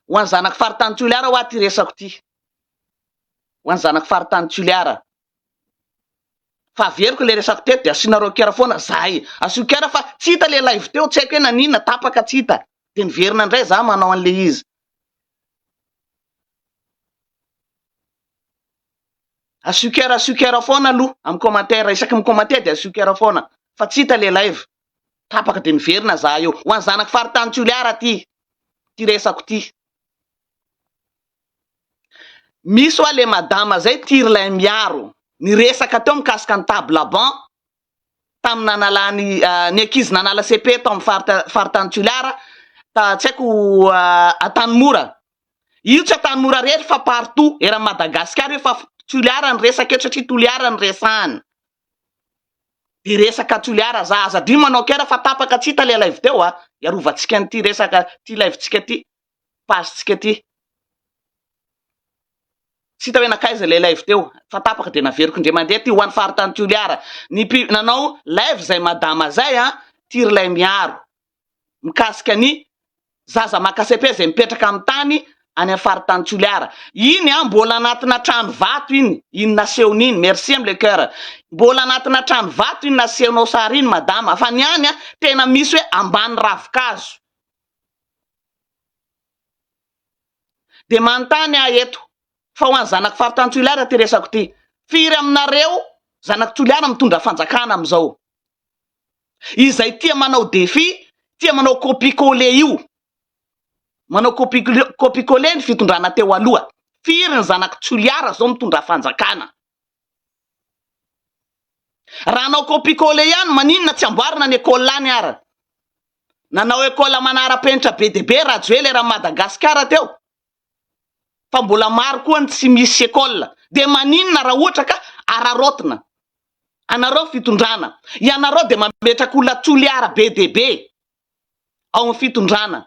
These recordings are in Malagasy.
ho an'ny zanaky faritany Toliara ho aty resako ty. Ho an'ny zanaky faritany Toliara. Fa averiko le resako teto de asinareo kera foana zahay. Asio kera fa tsy hita le live teo, tsy haiko hoe nanina tapaka tsy hita. De niverina indray za manao an'le izy. Asio kera foana aloha amin'ny commentaire, isaky commentaire de asio kera foana. Fa tsy hita le live. Tapaka de miverina za eo. Ho an'ny zanaky faritany Toliara ty. Ty resako ty. Misy hoa le madama zay tirlay miaro. Niresaka teo mikasika ny table banc tamin'ny nanalany ny ankizy nanala CP tao amin'ny faritany Toliara tsy haiko Antanimora. Io tsy Antanimora rehetra fa partout era Madagasikara io fa Toliara ny resaka eto satria Toliara ny resahany. De resaka Toliara za aza dy manao kera fa tapaka tsy hita le live teo Iarovantsika an'ty resaka ty live-tsika ty. Page-tsika ty. Tsy hita hoe nakaiza le live teo fa tapaka de naveriko ndre mandeha ty ho an'ny faritany Toliara. Nanao live zay madama zay tirlay miaro mikasika ny zaza maka CP zay mipetraka amin'ny tany any amin'ny faritany Toliara. Iny mbola anatina trano vato iny nasehony iny. Merci amin'ny le cœur. Mbola anatina trano vato iny nasehonao sary iny madama fa niany tena misy hoe ambany ravikazo. De manontany eto fa ho an'ny zanaky faritany Toliara ty resako ty. Firy aminareo zanaky Toliara mitondra fanjakana amizao. Izay tia manao défi, tia manao copie-coller io. Manao copie-coller ny fitondrana teo aloha. Firy ny zanaky Toliara zao mitondra fanjakana. Raha anao copie-coller ihany maninona tsy amboarina ny école any ara. Nanao école manara-penitra be de be raha joe lera Madagasikara teo. Fa mbola maro koa ny tsy misy école. De maninona raha ohatra ka ararotina. Anareo fitondrana. Ianareo de mametraka olona Toliara be de be ao amin'ny fitondrana.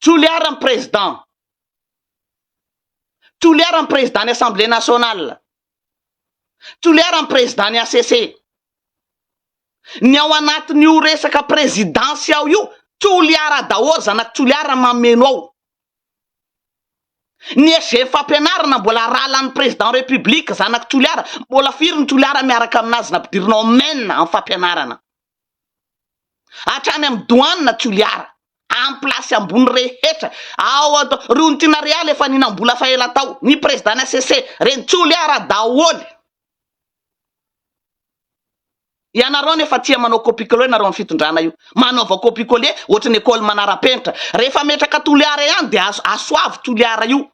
Toliara ny président. Toliara ny président ny Assemblée nationale. Toliara ny président ny ACC. Ny ao anatin'io resaka présidence ao io, Toliara daholo zanaky Toliara mameno ao. Ny SG fampianarana mbola rahalan'ny président république zanaky Toliara, mbola firy ny Toliara miaraka aminazy nampidirinao mena amin'ny fampianarana. Hatrany amin'ny douane Toliara. En place ambony rehetra ao Rontina Real efa ninambola fa ela tao ny président ACC reny Toliara daholo. Ianareo nefa tia manao copie-coller nareo amin'ny fitondrana io. Manaova copie-coller ohatry ny école manara-penitra. Rehefa metraka Toliara ihany de asoavy Toliara io.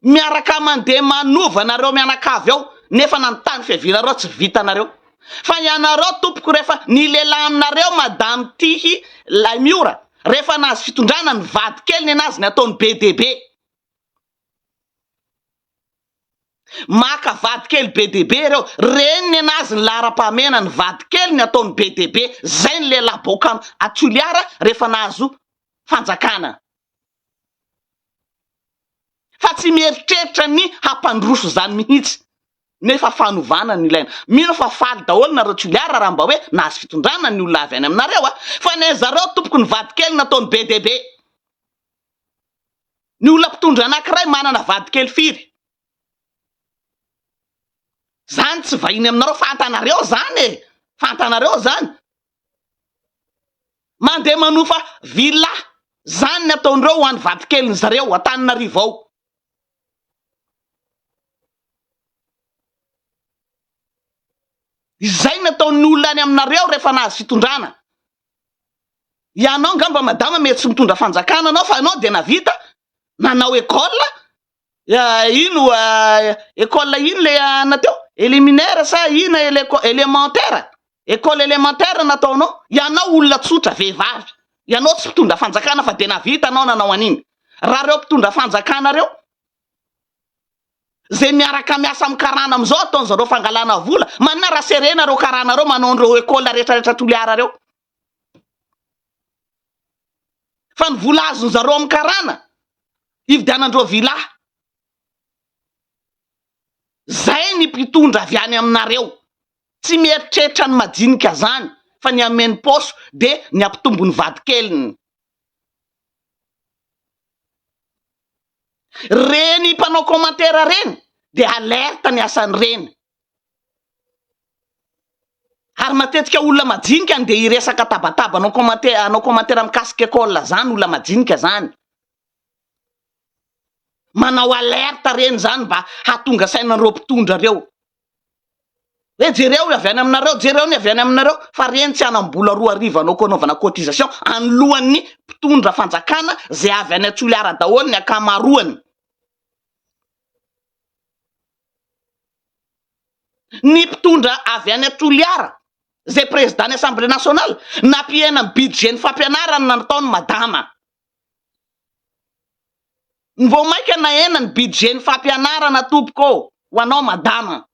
Miaraka mandeha manova nareo mianakavy ao nefa nanontany fiavinareo tsy vitanareo. Fa ianareo tompoko rehefa ny lehilahy aminareo madame Tihy Laimiora. Rehefa nazy fitondrana ny vady kely ny anazy ny ataony BDB. Maka vady kely BDB reo. Reny ny anazy ny lara-pamena ny vady kely ny ataony BDB. Zay ny lehilahy boka a Toliara rehefa nazo fanjakana. Fa tsy mieritreritra ny hampandroso zany mihitsy. Nefa fanovana ny ilaina. Mino fa faly daholo nareo Toliara raha mba hoe nazy fitondrana ny olona avy any aminareo fa ny zareo tompoko ny vady kely nataony BDB. Ny olona mpitondra anankiray manana vady kely firy. Zany tsy vahiny aminareo fantanareo zany fantanareo zany. Mandeha manofa villa zany ny ataondreo ho an'ny vady kely zareo Antananarivo ao. Izay nataon'ny olona any aminareo rehefa nazy fitondrana. Ianao ngamba madama mety tsy mitondra fanjakana anao fa anao de navita nanao école ino école ino le nateo éliminaire sa ino élémentaire. École élémentaire nataonao. Ianao olona tsotra vehivavy. Ianao tsy mitondra fanjakana fa de navita anao nanao an'iny. Raha reo mpitondra fanjakana reo zay miaraka miasa amin'ny karana amizao ataony zareo fangalana vola. Manina raha serena reo karana reo manao an'ireo école rehetrarehetra Toliara reo. Fa ny vola azony zareo amin'ny karana ividianandreo villa. Zay ny mpitondra avy any aminareo. Tsy mieritreritra ny madinika zany fa ny ameny poso de ny ampitombo ny vady keliny. reny mpanao commentaire reny de alerta ny asany reny. Ary matetika olona majinika de iresaka tabataba anao commentaire mikasika école zany olona majinika zany. Manao alerta reny zany mba hatonga sainan'ireo mpitondra reo. Hoe jereo avy any aminareo, jereo ny avy any aminareo, fa reny tsy anam-bola 2 anao koa anaovana cotisation anoloan'ny mpitondra fanjakana zay avy any Toliara daholo ny akamaroany. Ny mpitondra avy any Toliara zay président ny Assemblée nationale nampiena ny budget ny fampianarana nataony madama. Vao maika na ena ny budget ny fampianarana tompoko ho anao madama.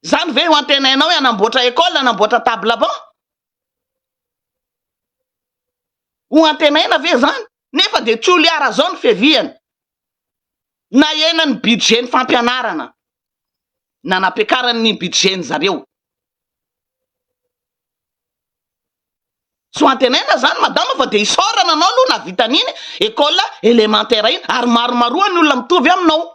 Zany ve ho antenainao anamboatra école, anamboatra table banc? Ho antenaina ve zany? Nefa de Toliara zao ny feviany. Na ena ny budget ny fampianarana. Nanampiakarany ny budget ny zareo. So antenaina zany madama fa de isorana anao aloha na vitan'iny école élémentaire iny ary maromaroa ny olona mitovy aminao.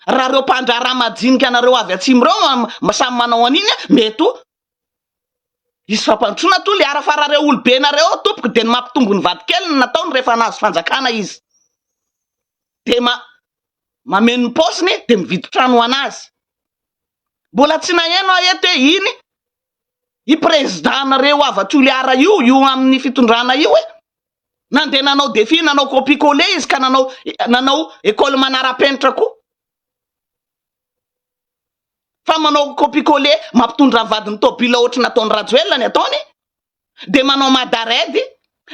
Raha reo mpandrara majinika anareo avy atsimo reo samy manao an'iny mety isy fampantrona Toliara fa raha reo olobe nareo tompoko de ny mampitombo ny vadikely nataony rehefa nazo fanjakana izy. De mameno ny posiny de mividy trano anazy. Mbola tsy naheno eto iny i président nareo avy Toliara io amin'ny fitondrana io nandeha nanao défi, nanao copie-coller izy ka nanao école manara-penitra koa. Fa manao copie-coller mampitondra ny vadiny tobila ohatry nataony Rajoelina ny ataony, de manao madaredy,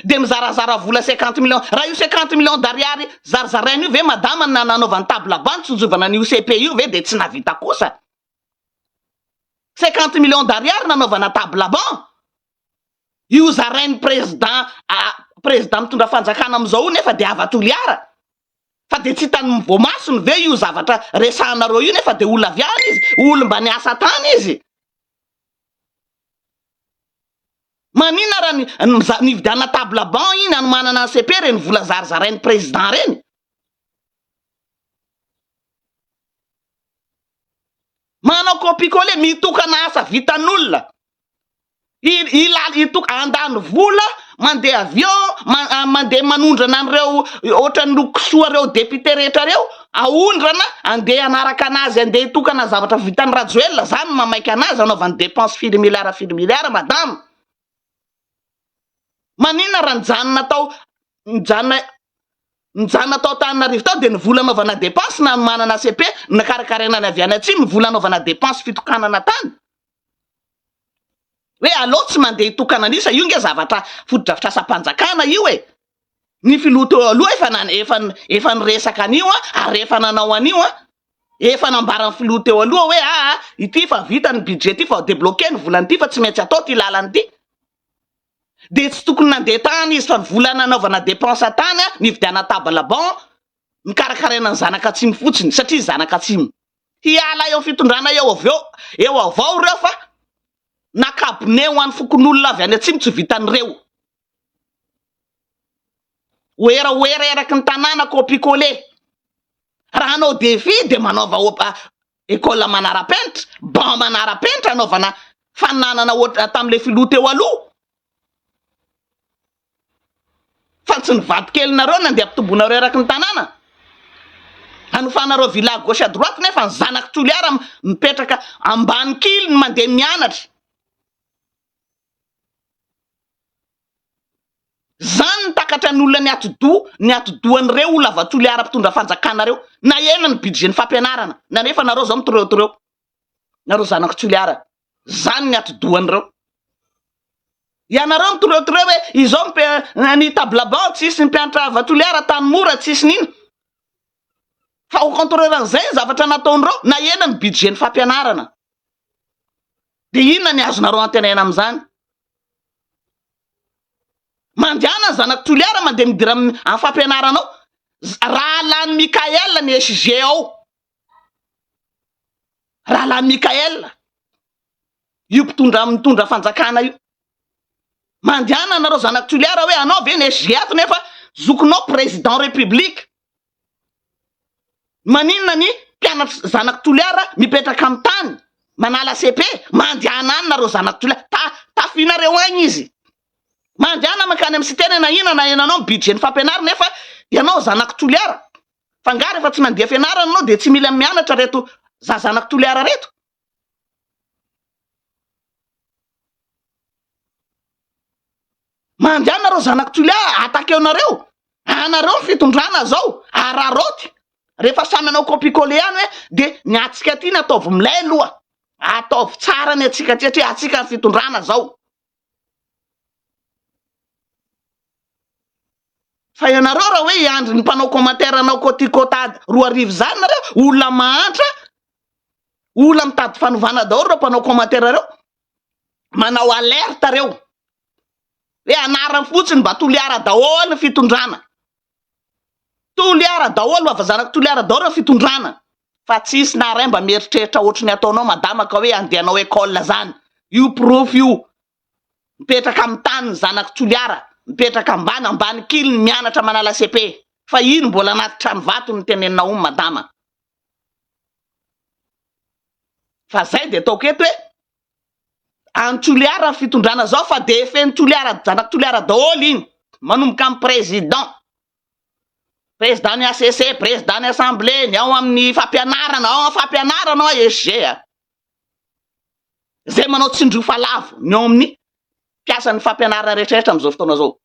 de mizarazara vola 50 millions. Raha io 50 millions d'ariary zarazarainy io ve madama nanaovany table banc tsojovana ny UCP io ve de tsy navita kosa. 50 millions d'ariary nanaovana table banc. Io zarainy président mitondra fanjakana amizao nefa de avy Toliara. Fa de tsy tany voamasony ve io zavatra resahanareo io nefa de olona aviany izy, olo mba niasa tany izy. Manina raha nividiana table banc iny anomanana CP reny vola zarazarainy président reny. Manao copie-coller mitokana asa vitan'olona. Andany vola mandeha avion, mandeha manondrana an'ireo ohatrany lokosoa reo député rehetra reo, aondrana andeha anaraka anazy, andeha hitokana zavatra vitany Rajoelina zany mamaika anazy anaovany dépense firy miliara madame. Manina raha nijanona tao Antananarivo tao de ny vola anaovana dépense na manana CP nakarakarena ny avy any atsimo vola anaovana dépense fitokanana tany. Hoe allo tsy mandeha hitokana an'io sa io nge zavatra foto-dravitra asa-panjakana io Ny filoto aloha efa niresaka an'io ary efa nanao an'io efa nambara ny filoto eo aloha hoe ity fa vita ny budget ity fa débloqué ny volany ity fa tsy maintsy atao ty lalany ity. De tsy tokony nandeha tany izy fa vola nanaovana dépense tany nividiana table banc nikarakarena ny zanaka atsimo fotsiny satria zanaka atsimo hiala eo fitondrana eo avao reo fa nakabone ho an'ny fokon'olona avy any atsimo tsy vitan'ireo. Oera eraky ny tanàna copie-coller. Raha anao défi de manaova école manara-penitra, banc manara-penitra anaovana fananana tam'le filoto eo aloha. Fa tsy nivadikely-nareo nandeha ampitomboinareo eraky ny tanàna. Anofanareo village gauche à droite nefa ny zanaky Toliara mipetraka ambany kily ny mandeha mianatra. Zany takatra ny olona ny atodohan'ireo olona avy Toliara mpitondra fanjakana reo. Na ena ny budget ny fampianarana. Na nefa nareo zao mitoreotoreo. Nareo zanaky Toliara. Zany ny atodohan'ireo. Ianareo mitoreotoreo hoe izao ny table banc tsisy ny mpianatra avy Toliara tany mora tsisy nino. Fa ho contrôleran'izay zavatra nataon'ireo na ena ny budget ny fampianarana. De inona ny azonareo antenaina amin'izany? Mandiana ny zanaky Toliara mandeha midira amin'ny fampianaranao. Raha lany Mikael ny SG ao. Raha lany Mikael. Io mitondra fanjakana io. Mandiana nareo zanaky Toliara hoe anao ve ny SG ato nefa zokinao président république. Maninona ny mpianatra zanaky toliara mipetraka amin'ny tany manala CP mandehana any nareo zanaky toliara tafinareo agny izy mandehana makany amin'ny siteny na inanao budget ny fampianarana nefa ianao zanaky toliara fangaro efa tsy mandeha fianarana anao de tsy mila mianatra reto zanaky toliara reto. Mandehana nareo zanaky toliara atakeonareo anareo ny fitondrana zao araroty rehefa samy anao copie-coller any hoe de ny atsika ty ataovy milay aloha ataovy tsara ny atsika ty satria atsika ny fitondrana zao. Fa ianareo raha hoe iandry ny mpanao commentaire anao kotikotady 2 zany nareo olona mahantra olona mitady fanovana daholo reo mpanao commentaire reo manao alerte reo hoe anarany fotsiny mba toliara daholo ny fitondrana toliara daholo ava zanaky toliara daholo ny fitondrana fa tsisy na ray mba mieritreritra ohatrany ataonao madama ka hoe andehanao école zany io prof io mipetraka amin'ny tany zanaky toliara mipetraka ambany kiliny mianatra manala CP fa ino mbola anaty trano vato ny tenenina o madama. Fa zay de ataoko eto hoe antoliara fitondrana zao fa de feny toliara zanaky toliara daholo iny manomboka amin'ny président ny ACC président ny assemblée ny ao amin'ny fampianarana ao amin'ny fampianarana ao SG zay manao tsindrofa lavo ny ao amin'ny mpiasa ny fampianarana rehetrarehetra am'izao fotoana zao.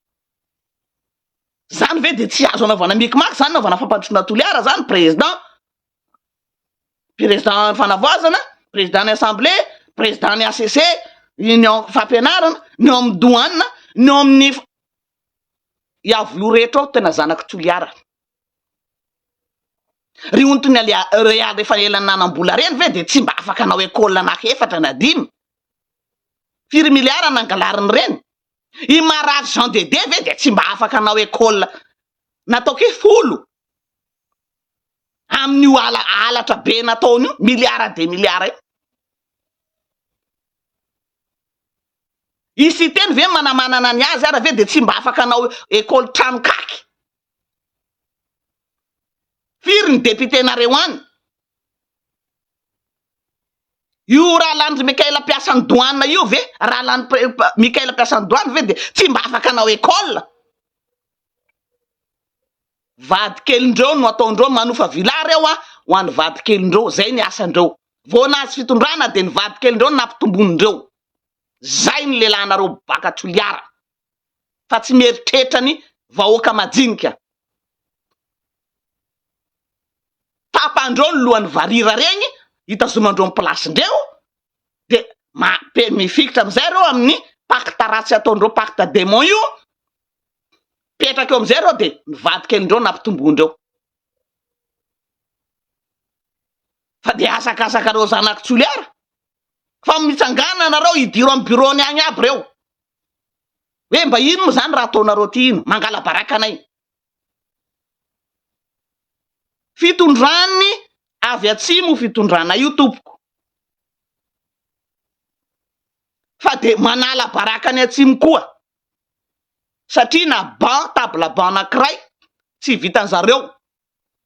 Zany ve de tsy azo anaovana mikimaky zany anaovana fampandrosoana toliara zany président fanavoazana président ny assemblée président ny ACC ny ao fampianarana ny ao amin'ny douane ny ao amin'ny iavolo rehetra ao tena zanaky toliara. Ry ontony ready efa ela nanam-bola reny ve de tsy mba afaka anao école anakefatra na 5 firy miliara nangalariny reny i marary Jean Dédé ve de tsy mba afaka anao école nataoko hoe 10 amin'io alatra be nataony io miliara de miliara io. Isy teny ve manamanana ny azy ara ve de tsy mba afaka anao école trano kaky firy ny député nareo any io raha lany Mikaela mpiasany douane io ve raha lany Mikaela mpiasany douane ve de tsy mba afaka anao école. Vady kelindreo no ataondreo manofa vilary eo ho an'ny vady kelindreo zay ny asandreo vonazy fitondrana de ny vady kelindreo nampitombonindreo zay ny lelanareo baka toliara fa tsy mieritreritra ny vahoaka majinika tapandreo ny lohan'ny varira regny hitazomandreo amin'ny plasindreo de mifikitra am'izay reo amin'ny pacte ratsy ataondreo pacte démon io petraka eo am'izay reo de mivady kelindreo nampitombondreo fa de asakasakareo zanaky toliara fa mitsangana nareo idiro amin'ny bureau-ny agny aby reo hoe mba ino mo zany raha ataonareo ty ino mangala barakanay fitondrany avy atsimo fitondrana io tompoko fa de manala barakany atsimo koa satria na table banc anankiray tsy vitan'zareo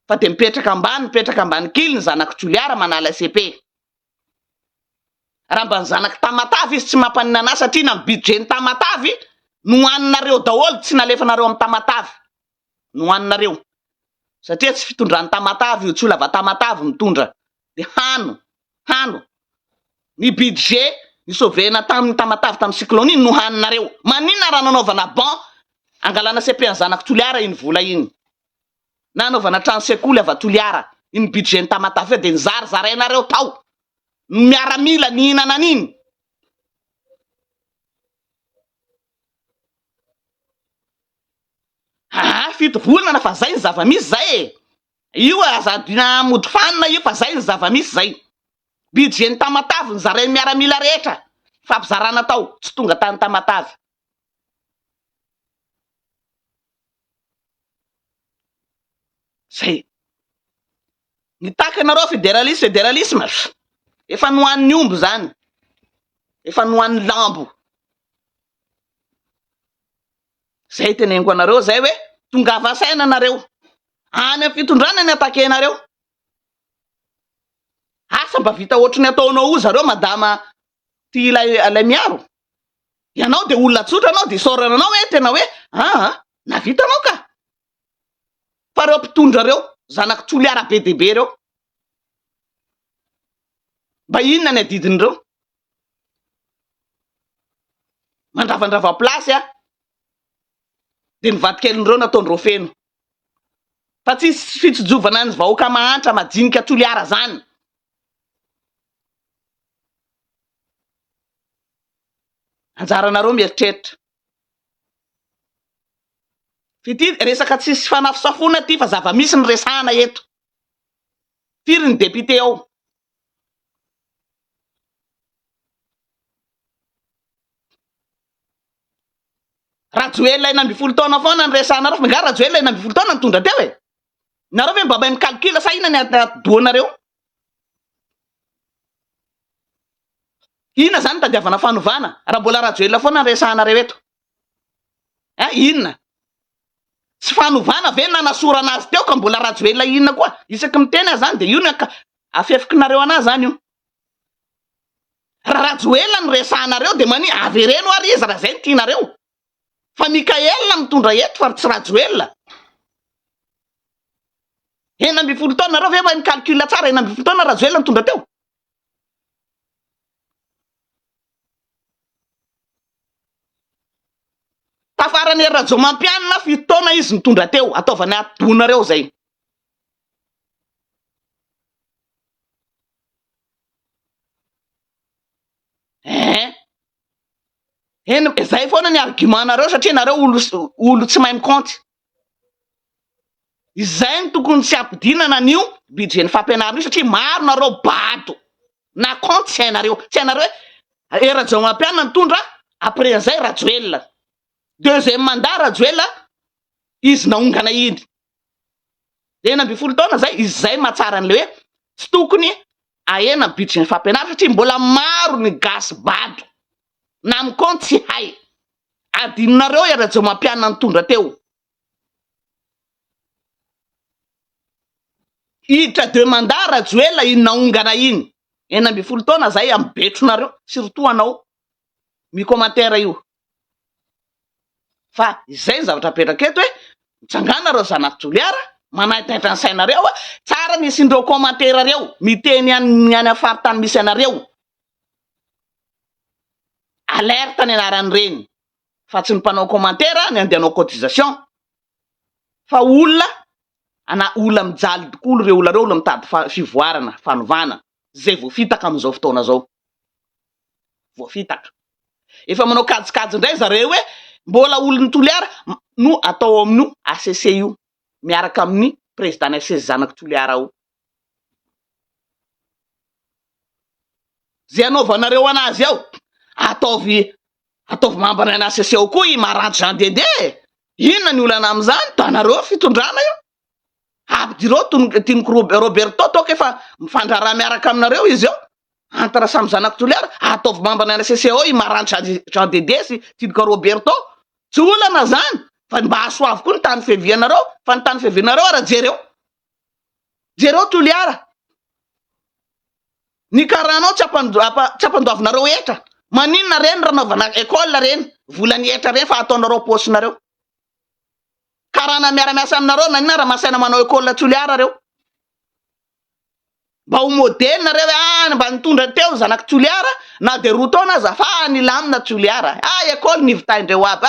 fa de mipetraka ambany kiliny zanaky toliara manala CP raha mba ny zanaky tamatavy izy tsy mampanina anazy satria na budget ny tamatavy nohaninareo daholo tsy nalefanareo amin'ny tamatavy nohaninareo satria tsy fitondrany tamatavy io tsy olava tamatavy mitondra de hano ny budget ny sauvena tamin'ny tamatavy tamin'ny cyclone iny nohaninareo maninona raha nanaovana ban angalana CP ny zanaky toliara iny vola iny na anaovana trano sekoly ava toliara iny budget ny tamatavy de nizarizarainareo tao miaramila ny hinana an'iny fito volana fa zay ny zava-misy zay io azadina mody fanina io fa zay ny zava-misy zay budget ny tamatavy nizaray miaramila rehetra fampizarana tao tsy tonga tany tamatavy zay ny takanareo fédéralisme efa nohan'ny omby zany efa nohan'ny lambo zay teneniko anareo zay hoe tongava saina nareo any amin'ny fitondrana ny atakenareo. Asa mba vita ohatrany ataonao io zareo madama ty ilay miaro. Ianao de olona tsotra anao de sorananao tena hoe na vitanao ka. Fa reo mpitondra reo zanaky Toliara be dehibe reo, mba inona ny adidin'ireo? Mandravandrava plasy de nivady kelin'ireo nataondreo feno. Fa tsisy fitsojovana ny vahoaka mahantra majinika Toliara zany. Anjaranareo mieritreritra. Fity resaka tsisy fanafosafona ty fa zava-misy ny resahana eto. Firy ny député ao. Rajoelina 40 taona foana ny resahanareo fa nga Rajoelina 40 taona nitondra teo e. Nareo ve mba mahay mikalkila sa ina ny atodoanareo? Ina zany tadiavana fanovana raha mbola Rajoelina foana ny resahanareo eto? Inona? Tsy fanovana ve nanasora anazy teo ka mbola Rajoelina inona koa? Isaky miteny zany de io ny afefikinareo anazy zany io. Raha Rajoelina ny resahanareo de mani avereno ary izy raha zay tianareo. Fa Mikaelina mitondra eto fa tsy Rajoelina. 40 taona nareo ve mahay mikalkila tsara 40 taona Rajoelina mitondra teo? Tafarany Rajomampianina 7 taona izy nitondra teo, ataovany atodonareo zay. Zay foana ny argumentareo satria nareo olo tsy mahay mikaonty. Izay ny tokony tsy ampidinana an'io budget ny fampianarana io satria maro nareo bado. Na kaonty tsy hainareo. Tsy hainareo hoe Rajomampianina nitondra après an'izay Rajoelina. Deuxième mandat Rajoelina izy naongana iny. 40 taona zay izy zay mahatsara an'le hoe tsy tokony ahena budget ny fampianarana satria mbola maro ny gasy bado. Na mikaonty tsy hay. Adinonareo Rajomampianina nitondra teo. Hiditra 2 mandat Rajoelina iny naongana iny. 40 taona zay ambetronareo, surtout anao mikomantaire io. Fa izay ny zavatra petraka eto hoe mitsangana zanaky Toliara, manaitaitra ny sainareo tsara nisy indreo komantaire reo, miteny any afaritany misy anareo. Alerte ny anarany reny. Fa tsy ny mpanao komantaire ny andehanao cotisation. Fa olona mijaly tokoa reo olona reo, olona mitady fivoarana, fanovana. Zay voafitaka amin'izao fotoana zao. Voafitaka. Efa manao kajikajy indray zareo hoe mbola olon'ny Toliara no atao amin'io ACC io miaraka amin'ny président ACC zanaky Toliara io. Zay anaovanareo anazy ao ataovy mambana ny ACC ao koa i Maranty Jean Dede. Inona ny olana amin'izany? Tanareo fitondrana io. Abdireo tiniko Roberto toka efa mifandraraha miaraka aminareo izy ao. Antara samy zanaky Toliara ataovy mambana ny ACC ao i Maranty Jean Dede sy tiniko Roberto. Tsy olana zany. Fa mba asoavy koa ny tany fiavianareo. Fa ny tany fiavianareo ara jereo. Jereo Toliara. Ny karanao tsy ampandoavinareo etra. Maninona reny raha naovana école reny? Volany etra reny fa ataonareo posinareo. Karana miara-miasa aminareo na inona raha masaina manao école Toliara reo. Mba ho modèle nareo mba nitondra teo zanaky Toliara na de 2 taona aza fa nilamina Toliara. École nivitaindreo aby.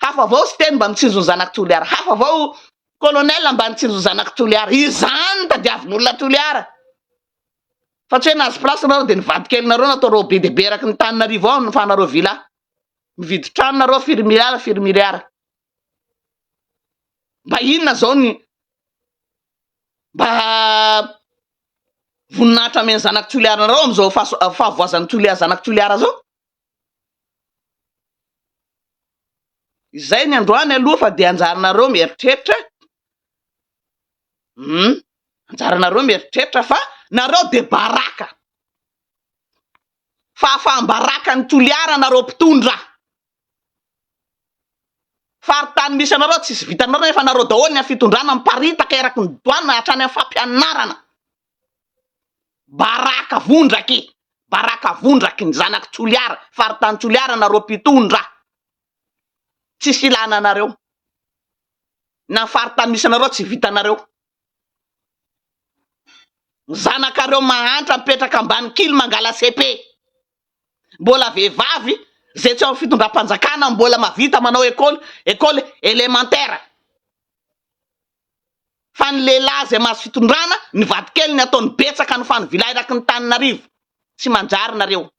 Hafa vao sy teny mba mitsinjo ny zanaky Toliara. Hafa vao colonel mba nitsinjo ny zanaky Toliara. Izany tadiavin'olona Toliara. Fa tsy hoe nazy place nareo de nivady kelinareo nataoreo be dehibe eraky ny taninarivo ao fanareo vila. Mividy trano nareo firy miliara. Mba inona zao ny mba voninahitra amen'ny zanaky Toliara nareo am'izao fahavoazan'ny Toliara zanaky Toliara zao. Izay ny androany aloha fa de anjaranareo mieritreritra. Anjaranareo mieritreritra fa nareo de baraka. Fa fambaraka ny Toliara nareo mpitondra. faritany misy anareo tsisy vitanareo efa nareo daholo ny fitondrana miparitaka eraky ny doana hatrany amin'ny fampianarana. Baraka vondraky ny zanaky Tsoliara, faritany Tsoliara nareo mpitondra. Tsisy ilana anareo. Na faritany misy anareo tsy vitanareo. Zanakareo mahantra mipetraka ambany kily mangala CP. Mbola vehivavy zay tsy ao fitondram-panjakana mbola mavita manao école élémentaire. Fa ny lehilahy zay mahazo fitondrana, ny vadikely ny ataony betsaka ny fany vilay raky ny Taninarivo. Tsy manjary nareo.